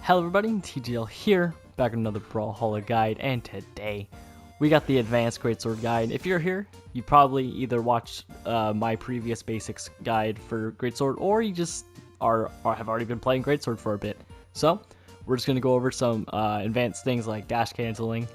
Hello everybody, TGL here, back with another Brawlhalla guide, and today we got the advanced Greatsword guide. If you're here, you probably either watched my previous basics guide for Greatsword, or you just have already been playing Greatsword for a bit. So we're just going to go over some advanced things like dash canceling,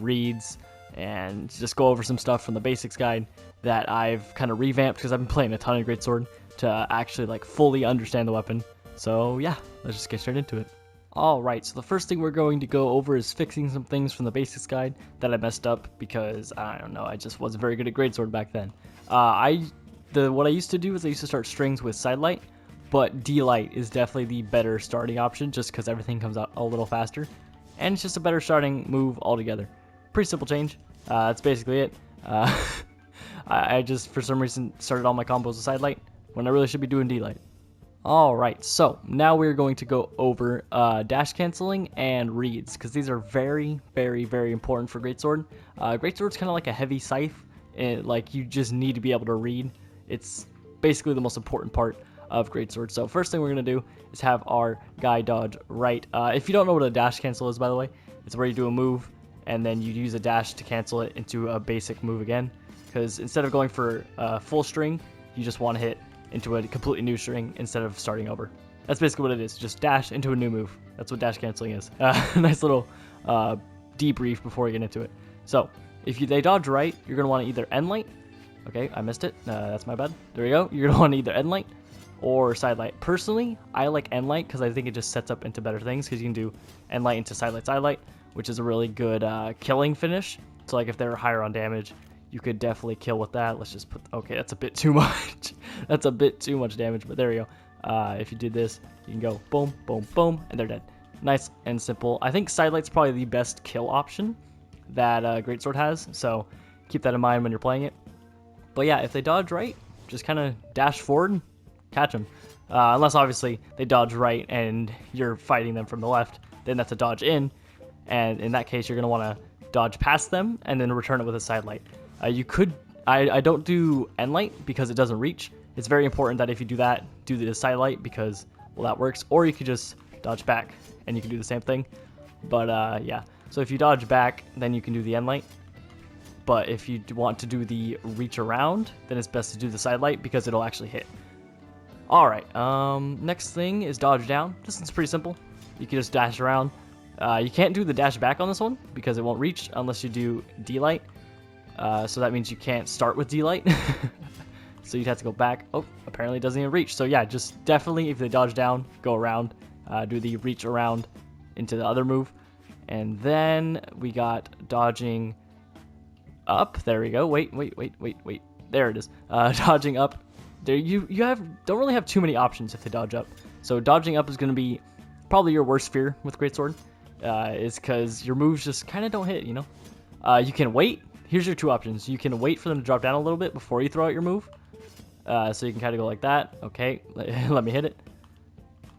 reads, and just go over some stuff from the basics guide that I've kind of revamped because I've been playing a ton of Greatsword to actually like fully understand the weapon. So yeah, let's just get straight into it. Alright, so the first thing we're going to go over is fixing some things from the basics guide that I messed up because, I don't know, I just wasn't very good at Greatsword back then. What I used to do is I used to start strings with sidelight, but D-light is definitely the better starting option just because everything comes out a little faster, and it's just a better starting move altogether. Pretty simple change. That's basically it. I just, for some reason, started all my combos with sidelight when I really should be doing D-light. Alright, so now we're going to go over dash canceling and reads, because these are very, very, very important for Greatsword. Greatsword's kind of like a heavy scythe, and like you just need to be able to read. It's basically the most important part of Greatsword. So first thing we're going to do is have our guy dodge right. If you don't know what a dash cancel is, by the way, it's where you do a move, and then you use a dash to cancel it into a basic move again, because instead of going for a full string, you just want to hit into a completely new string instead of starting over. That's basically what it is, just dash into a new move. That's what dash canceling is. Nice little debrief before we get into it. So if they dodge right, you're going to want to either end light. Okay, I missed it. That's my bad. There we go. You're going to want to either end light or side light. Personally, I like end light because I think it just sets up into better things, because you can do end light into side light, which is a really good killing finish. So like if they're higher on damage, you could definitely kill with that. Let's just put, okay, that's a bit too much. That's a bit too much damage, but there we go. If you did this, you can go boom, boom, boom, and they're dead. Nice and simple. I think sidelight's probably the best kill option that Greatsword has, so keep that in mind when you're playing it. But yeah, if they dodge right, just kind of dash forward, catch them. Unless obviously they dodge right and you're fighting them from the left, then that's a dodge in, and in that case you're going to want to dodge past them and then return it with a sidelight. You could, I don't do end light because it doesn't reach. It's very important that if you do that, do the sidelight because, well, that works. Or you could just dodge back and you can do the same thing. But yeah, so if you dodge back, then you can do the end light. But if you want to do the reach around, then it's best to do the sidelight because it'll actually hit. Alright, next thing is dodge down. This one's pretty simple. You can just dash around. You can't do the dash back on this one because it won't reach unless you do D-light. So that means you can't start with D-light. So you'd have to go back. Oh, apparently it doesn't even reach. So yeah, just definitely if they dodge down, go around, do the reach around into the other move. And then we got dodging up. There we go. Wait. There it is. Dodging up. There you don't really have too many options if they dodge up. So dodging up is going to be probably your worst fear with Greatsword. Is because your moves just kind of don't hit, you know. You can wait. Here's your two options. You can wait for them to drop down a little bit before you throw out your move. So you can kind of go like that. Okay, let me hit it.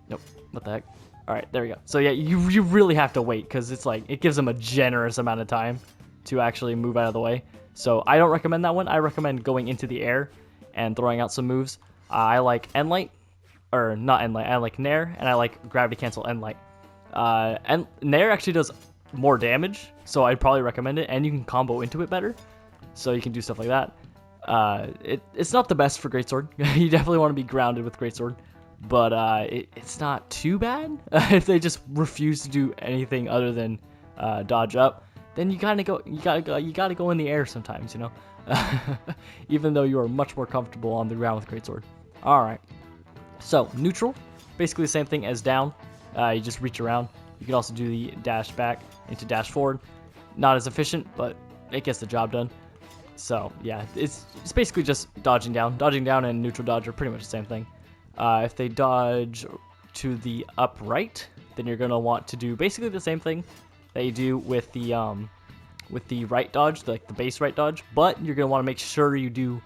Nope, what the heck? All right, there we go. So yeah, you really have to wait because it's like, it gives them a generous amount of time to actually move out of the way. So I don't recommend that one. I recommend going into the air and throwing out some moves. I like end light, or not end light, I like nair, and I like gravity cancel end light. And nair actually does more damage, so I'd probably recommend it, and you can combo into it better, so you can do stuff like that. It's not the best for Greatsword. You definitely want to be grounded with Greatsword, but it's not too bad. If they just refuse to do anything other than dodge up, then you gotta go in the air sometimes, you know. Even though you are much more comfortable on the ground with Greatsword. All right, so neutral, basically the same thing as down. You just reach around. You can also do the dash back into dash forward. Not as efficient, but it gets the job done. So yeah, it's basically just dodging down. Dodging down and neutral dodge are pretty much the same thing. If they dodge to the upright, then you're gonna want to do basically the same thing that you do with the right dodge, like the base right dodge. But you're gonna want to make sure you do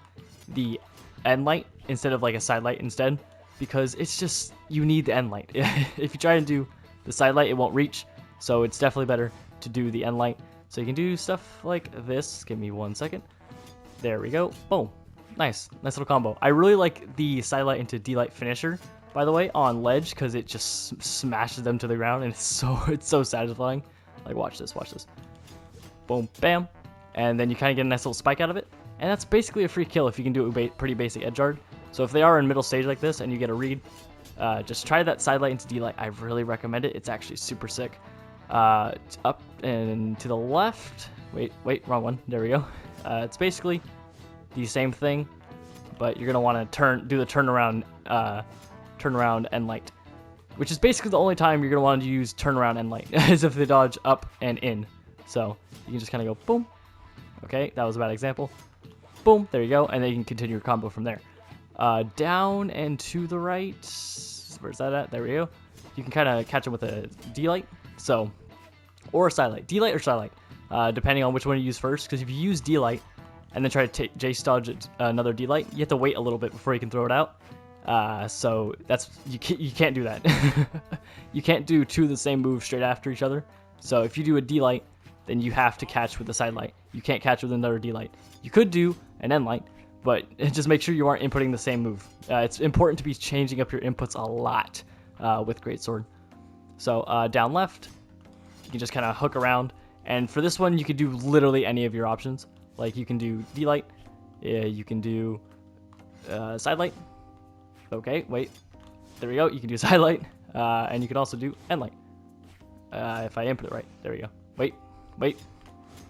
the end light instead of like a side light instead, because it's just, you need the end light. If you try to do the side light, it won't reach, so it's definitely better to do the end light. So you can do stuff like this. Give me 1 second. There we go. Boom. Nice little combo. I really like the side light into D-light finisher by the way, on ledge, because it just smashes them to the ground, and it's so satisfying. Like, watch this, watch this. Boom, bam, and then you kind of get a nice little spike out of it, and that's basically a free kill if you can do it pretty basic edge guard. So if they are in middle stage like this and you get a read, just try that side light into D light. I really recommend it. It's actually super sick. Up and to the left. Wait, wrong one. There we go. It's basically the same thing, but you're gonna want to do the turnaround end light, which is basically the only time you're gonna want to use turnaround end light, is if they dodge up and in. So you can just kind of go boom. Okay, that was a bad example. Boom, there you go, and then you can continue your combo from there. Down and to the right. Where's that at? There we go. You can kind of catch them with a D light. So, or a side light. D light or side light, depending on which one you use first. Because if you use D light and then try to Jace dodge another D light, you have to wait a little bit before you can throw it out. So that's you can't do that. You can't do two of the same move straight after each other. So if you do a D light, then you have to catch with the side light. You can't catch with another D light. You could do an end light, but just make sure you aren't inputting the same move. It's important to be changing up your inputs a lot with Greatsword. So down left, you can just kind of hook around. And for this one, you could do literally any of your options. Like you can do D light, you can do side light. Okay, wait, there we go. You can do side light, and you can also do end light. If I input it right, there we go. Wait,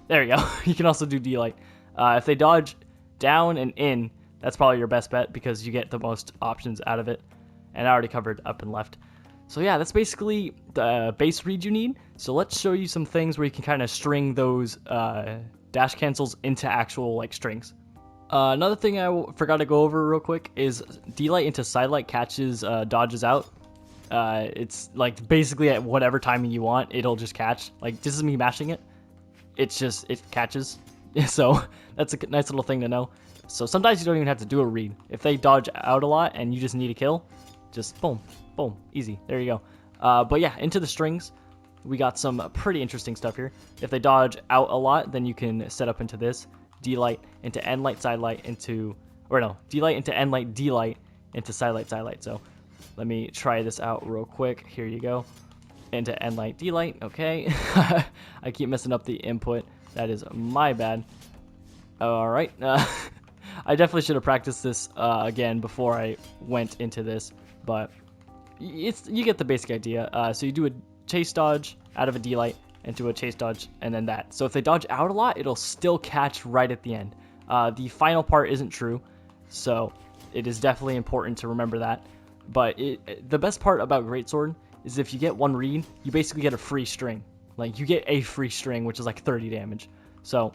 there we go. You can also do D light. If they dodge down and in, that's probably your best bet because you get the most options out of it. And I already covered up and left. So yeah, that's basically the base read you need. So let's show you some things where you can kind of string those dash cancels into actual like strings. Another thing I forgot to go over real quick is D light into side light catches dodges out. It's like basically at whatever timing you want, it'll just catch. Like this is me mashing it. It catches. So that's a nice little thing to know. So sometimes you don't even have to do a read. If they dodge out a lot and you just need a kill, just boom, boom, easy. There you go. But yeah, into the strings, we got some pretty interesting stuff here. If they dodge out a lot, then you can set up into this. D light into end light, side light into, or no, D light into end light, D light into side light, side light. So let me try this out real quick. Here you go. Into end light, D light. Okay. I keep messing up the input. That is my bad. All right. I definitely should have practiced this again before I went into this, but you get the basic idea. So you do a chase dodge out of a D light into a chase dodge and then that. So if they dodge out a lot, it'll still catch right at the end. The final part isn't true, so it is definitely important to remember that. But the best part about Greatsword is if you get one read, you basically get a free string. Like you get a free string, which is like 30 damage. So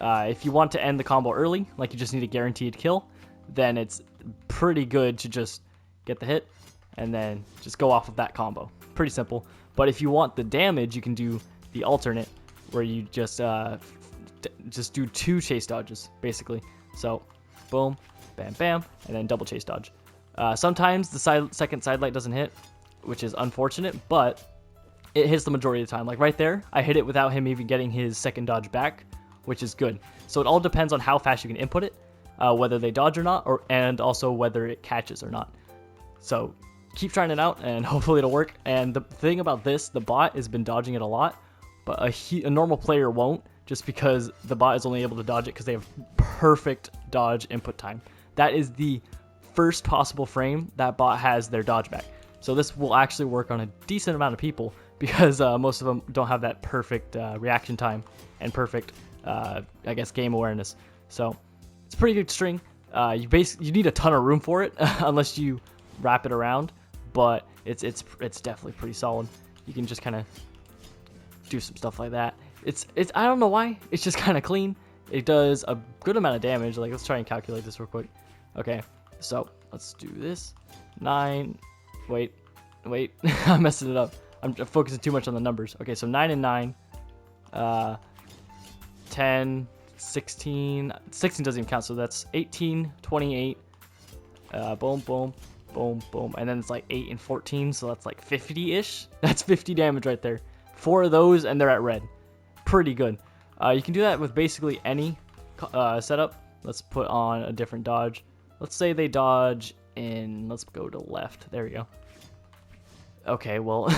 if you want to end the combo early, like you just need a guaranteed kill, then it's pretty good to just get the hit and then just go off of that combo. Pretty simple. But if you want the damage, you can do the alternate where you just do two chase dodges basically. So boom, bam, bam, and then double chase dodge. Sometimes the second side light doesn't hit, which is unfortunate, but it hits the majority of the time. Like right there, I hit it without him even getting his second dodge back, which is good. So it all depends on how fast you can input it, whether they dodge or not, and also whether it catches or not. So keep trying it out, and hopefully it'll work. And the thing about this, the bot has been dodging it a lot, but a normal player won't, just because the bot is only able to dodge it because they have perfect dodge input time. That is the first possible frame that bot has their dodge back. So this will actually work on a decent amount of people because most of them don't have that perfect reaction time and perfect, I guess, game awareness. So it's a pretty good string. You need a ton of room for it unless you wrap it around, but it's definitely pretty solid. You can just kind of do some stuff like that. It's I don't know why. It's just kind of clean. It does a good amount of damage. Like let's try and calculate this real quick. Okay, so let's do this. 9. Wait, I'm messing it up. I'm focusing too much on the numbers. Okay, so 9 and 9, 10, 16. 16 doesn't even count, so that's 18, 28. Boom, boom, boom, boom, and then it's like 8 and 14, so that's like 50-ish. That's 50 damage right there. 4 of those, and they're at red. Pretty good. You can do that with basically any setup. Let's put on a different dodge. Let's say they dodge in, let's go to left. There we go. Okay, well,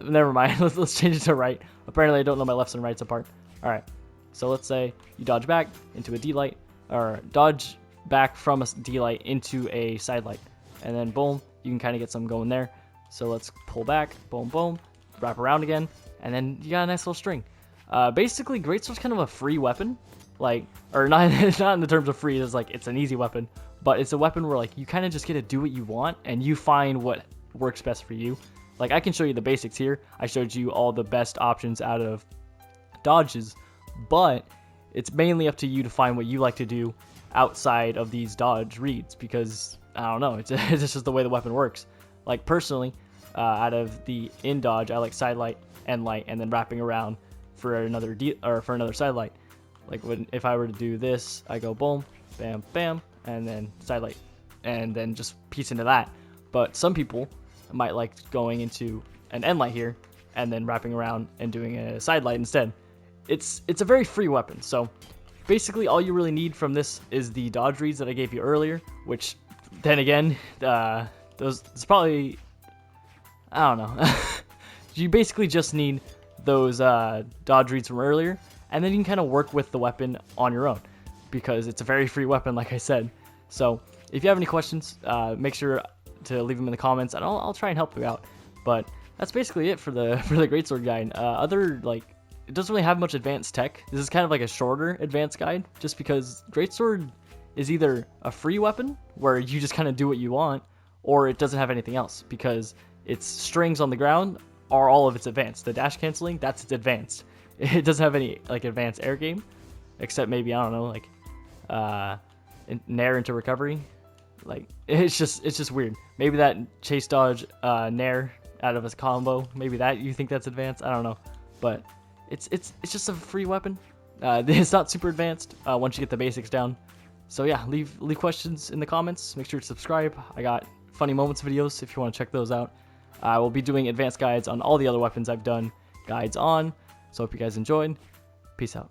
never mind. Let's change it to right. Apparently, I don't know my lefts and rights apart. All right, so let's say you dodge back into a D light, or dodge back from a D light into a side light, and then boom, you can kind of get something going there. So let's pull back, boom, boom, wrap around again, and then you got a nice little string. Basically, Greatsword's kind of a free weapon, like, or not, not in the terms of free, it's like it's an easy weapon, but it's a weapon where like you kind of just get to do what you want, and you find what works best for you. Like, I can show you the basics here. I showed you all the best options out of dodges, but it's mainly up to you to find what you like to do outside of these dodge reads, because I don't know, it's just the way the weapon works. Like, personally, out of the in dodge, I like side light, end light, and then wrapping around for another for another side light. Like, if I were to do this, I go boom, bam, bam, and then side light, and then just piece into that. But some people might like going into an end light here and then wrapping around and doing a side light instead. It's a very free weapon. So basically all you really need from this is the dodge reads that I gave you earlier, which then again, it's probably, I don't know. You basically just need those dodge reads from earlier, and then you can kind of work with the weapon on your own, because it's a very free weapon, like I said. So if you have any questions, make sure to leave them in the comments, and I'll try and help you out. But that's basically it for the Greatsword guide. It doesn't really have much advanced tech. This is kind of like a shorter advanced guide, just because Greatsword is either a free weapon where you just kind of do what you want, or it doesn't have anything else, because its strings on the ground are all of its advanced. The dash canceling, that's its advanced. It doesn't have any like advanced air game, except maybe, I don't know, like nair into recovery. Like, it's just weird. Maybe that chase dodge nair out of a combo, maybe that you think that's advanced. I don't know, but it's just a free weapon. It's not super advanced once you get the basics down. So yeah, leave questions in the comments. Make sure to subscribe. I got funny moments videos if you want to check those out. I will be doing advanced guides on all the other weapons I've done guides on. So hope you guys enjoyed. Peace out.